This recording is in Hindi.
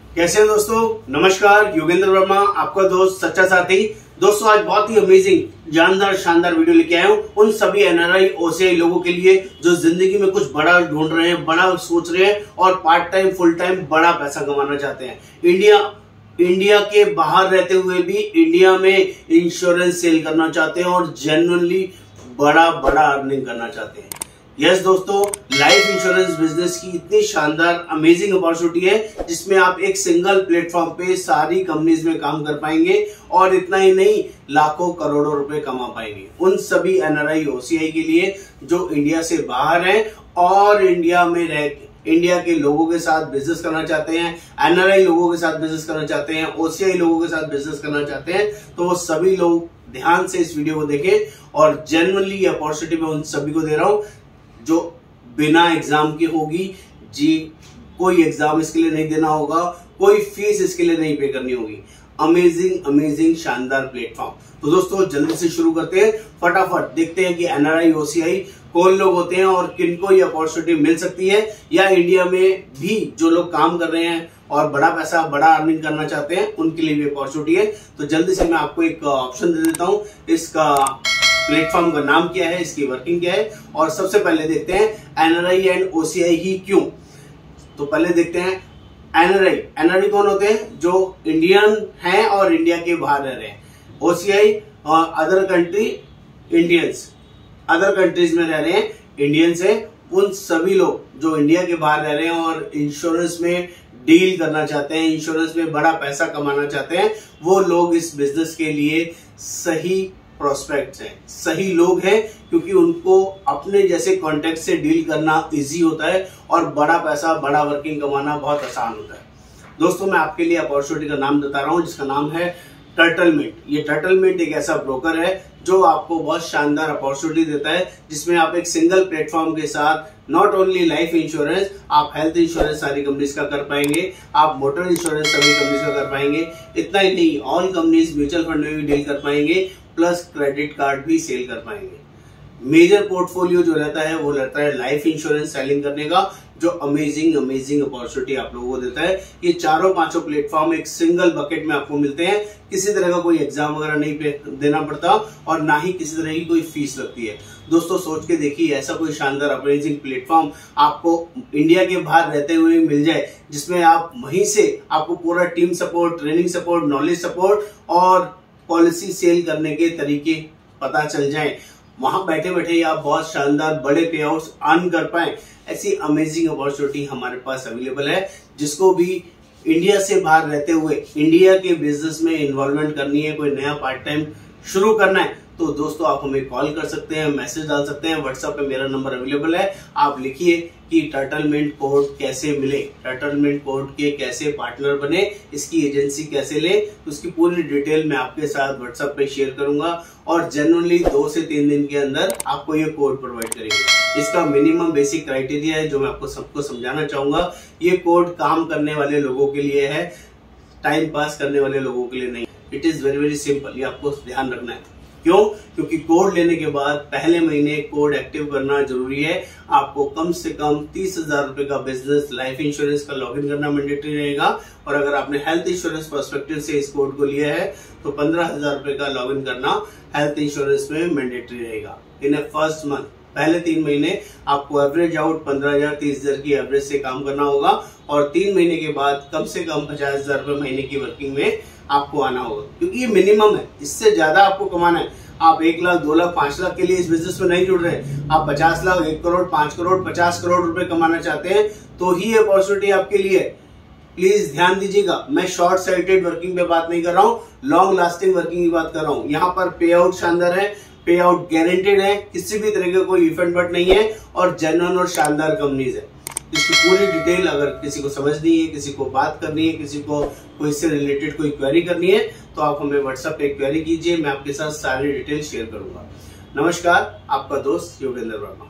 कैसे हैं दोस्तों? नमस्कार, योगेंद्र वर्मा आपका दोस्त सच्चा साथी। दोस्तों आज बहुत ही अमेजिंग जानदार शानदार वीडियो लेके आया हूँ उन सभी एनआरआई ओसीआई लोगों के लिए जो जिंदगी में कुछ बड़ा ढूंढ रहे हैं, बड़ा सोच रहे हैं और पार्ट टाइम फुल टाइम बड़ा पैसा कमाना चाहते हैं। इंडिया के बाहर रहते हुए भी इंडिया में इंश्योरेंस सेल करना चाहते हैं और जेन्युइनली बड़ा अर्निंग करना चाहते हैं। यस दोस्तों, लाइफ इंश्योरेंस बिजनेस की इतनी शानदार अमेजिंग अपॉर्चुनिटी है जिसमें आप एक सिंगल प्लेटफॉर्म पे सारी कंपनीज में काम कर पाएंगे और इतना ही नहीं, लाखों करोड़ों रुपए कमा पाएंगे। उन सभी एनआरआई ओसीआई के लिए जो इंडिया से बाहर हैं और इंडिया के लोगों के साथ बिजनेस करना चाहते हैं, एनआरआई लोगों के साथ बिजनेस करना चाहते हैं, ओसीआई लोगों के साथ बिजनेस करना चाहते हैं, तो वो सभी लोग ध्यान से इस वीडियो को देखें और जेन्युइनली अपॉर्चुनिटी मैं उन सभी को दे रहा हूं जो बिना एग्जाम की होगी जी। कोई एग्जाम इसके लिए नहीं देना होगा, कोई फीस इसके लिए नहीं पे करनी होगी। अमेजिंग शानदार प्लेटफॉर्म। तो दोस्तों जल्दी से शुरू करते हैं, फटाफट देखते हैं कि एनआरआई ओसीआई कौन लोग होते हैं और किनको ये अपॉर्चुनिटी मिल सकती है, या इंडिया में भी जो लोग काम कर रहे हैं और बड़ा पैसा बड़ा अर्निंग करना चाहते हैं उनके लिए भी अपॉर्चुनिटी है। तो जल्दी से मैं आपको एक ऑप्शन दे देता हूं, इसका प्लेटफॉर्म का नाम क्या है, इसकी वर्किंग क्या है, और सबसे पहले देखते हैं एनआरआई एंड ओसीआई ही क्यों। तो पहले देखते हैं एनआरआई कौन होते हैं? जो इंडियन हैं और इंडिया के बाहर रह रहे हैं। ओसीआई अदर कंट्रीज में रह रहे हैं, इंडियंस है। उन सभी लोग जो इंडिया के बाहर रह रहे हैं और इंश्योरेंस में डील करना चाहते हैं, इंश्योरेंस में बड़ा पैसा कमाना चाहते हैं, वो लोग इस बिजनेस के लिए सही प्रोस्पेक्ट्स हैं, सही लोग हैं, क्योंकि उनको अपने जैसे कॉन्टेक्ट से डील करना इजी होता है और बड़ा पैसा बड़ा वर्किंग कमाना बहुत आसान होता है। दोस्तों मैं आपके लिए अपॉर्चुनिटी का नाम बता रहा हूं जिसका नाम है टर्टलमेंट। ये टर्टलमेंट एक ऐसा ब्रोकर है जो आपको बहुत शानदार अपॉर्चुनिटी देता है जिसमें आप एक सिंगल प्लेटफॉर्म के साथ नॉट ओनली लाइफ इंश्योरेंस, आप हेल्थ इंश्योरेंस सारी कंपनीज का कर पाएंगे, आप मोटर इंश्योरेंस सभी कंपनीज का कर पाएंगे। इतना ही नहीं, ऑल कंपनीज म्यूचुअल फंड में भी डील कर पाएंगे, प्लस क्रेडिट कार्ड भी सेल कर पाएंगे। मेजर पोर्टफोलियो जो रहता है वो रहता है लाइफ इंश्योरेंस सेलिंग करने का, जो अमेजिंग अपॉर्चुनिटी आप लोगों को देता है। ये चारों पांचों प्लेटफॉर्म एक सिंगल बकेट में आपको मिलते हैं, किसी तरह का कोई एग्जाम वगैरह नहीं देना पड़ता और ना ही किसी तरह की कोई फीस लगती है। दोस्तों सोच के देखिए, ऐसा कोई शानदार अमेजिंग प्लेटफॉर्म आपको इंडिया के बाहर रहते हुए मिल जाए, जिसमें आप वहीं से आपको पूरा team support, training support, knowledge support और पॉलिसी सेल करने के तरीके पता चल जाएं। वहां बैठे बैठे आप बहुत शानदार बड़े पे आउट्स अर्न कर पाएं। ऐसी अमेजिंग अपॉर्चुनिटी हमारे पास अवेलेबल है। जिसको भी इंडिया से बाहर रहते हुए इंडिया के बिजनेस में इन्वॉल्वमेंट करनी है, कोई नया पार्ट टाइम शुरू करना है, तो दोस्तों आप हमें कॉल कर सकते हैं, मैसेज डाल सकते हैं। व्हाट्सएप पे मेरा नंबर अवेलेबल है। आप लिखिए कि टर्टलमेंट कोड कैसे मिले, टर्टलमेंट कोड के कैसे पार्टनर बने, इसकी एजेंसी कैसे ले, उसकी पूरी डिटेल मैं आपके साथ व्हाट्सएप पे शेयर करूंगा और जेन्युइनली 2 से 3 दिन के अंदर आपको ये कोड प्रोवाइड करेंगे। इसका मिनिमम बेसिक क्राइटेरिया है जो मैं आपको सबको समझाना चाहूंगा। ये कोड काम करने वाले लोगों के लिए है, टाइम पास करने वाले लोगों के लिए नहीं। इट इज वेरी सिंपल, ये आपको ध्यान रखना है। क्यों? क्योंकि कोड लेने के बाद पहले महीने कोड एक्टिव करना जरूरी है। आपको कम से कम 30,000 रुपए का बिजनेस लाइफ इंश्योरेंस का लॉगिन करना मैंडेटरी रहेगा, और अगर आपने हेल्थ इंश्योरेंस पर्सपेक्टिव से इस कोड को लिया है तो 15,000 रुपए का लॉगिन करना हेल्थ इंश्योरेंस में मैंडेटरी रहेगा इन ए फर्स्ट मंथ। पहले 3 महीने आपको एवरेज आउट 15,000 30,000 की एवरेज से काम करना होगा और 3 महीने के बाद कम से कम 50,000 रुपए महीने की वर्किंग में आपको आना होगा, क्योंकि ये मिनिमम है। इससे ज्यादा आपको कमाना है। आप 1 लाख 2 लाख 5 लाख के लिए इस बिजनेस में नहीं जुड़ रहे। आप 50 लाख 1 करोड़ 5 करोड़ 50 करोड़ रुपए कमाना चाहते हैं तो ही अपॉर्चुनिटी आपके लिए। प्लीज ध्यान दीजिएगा, मैं शॉर्ट साइटेड वर्किंग पे बात नहीं कर रहा हूँ, लॉन्ग लास्टिंग वर्किंग की बात कर रहा हूँ। यहाँ पर पे आउट शानदार है, पे आउट गारंटेड है, किसी भी तरह का कोई इफेक्ट बट नहीं है और जेन्युइन और शानदार कंपनीज है। इसकी पूरी डिटेल अगर किसी को समझनी है, किसी को बात करनी है, किसी को कोई इससे रिलेटेड कोई क्वेरी करनी है, तो आप हमें व्हाट्सएप पे क्वेरी कीजिए, मैं आपके साथ सारी डिटेल शेयर करूंगा। नमस्कार, आपका दोस्त योगेंद्र वर्मा।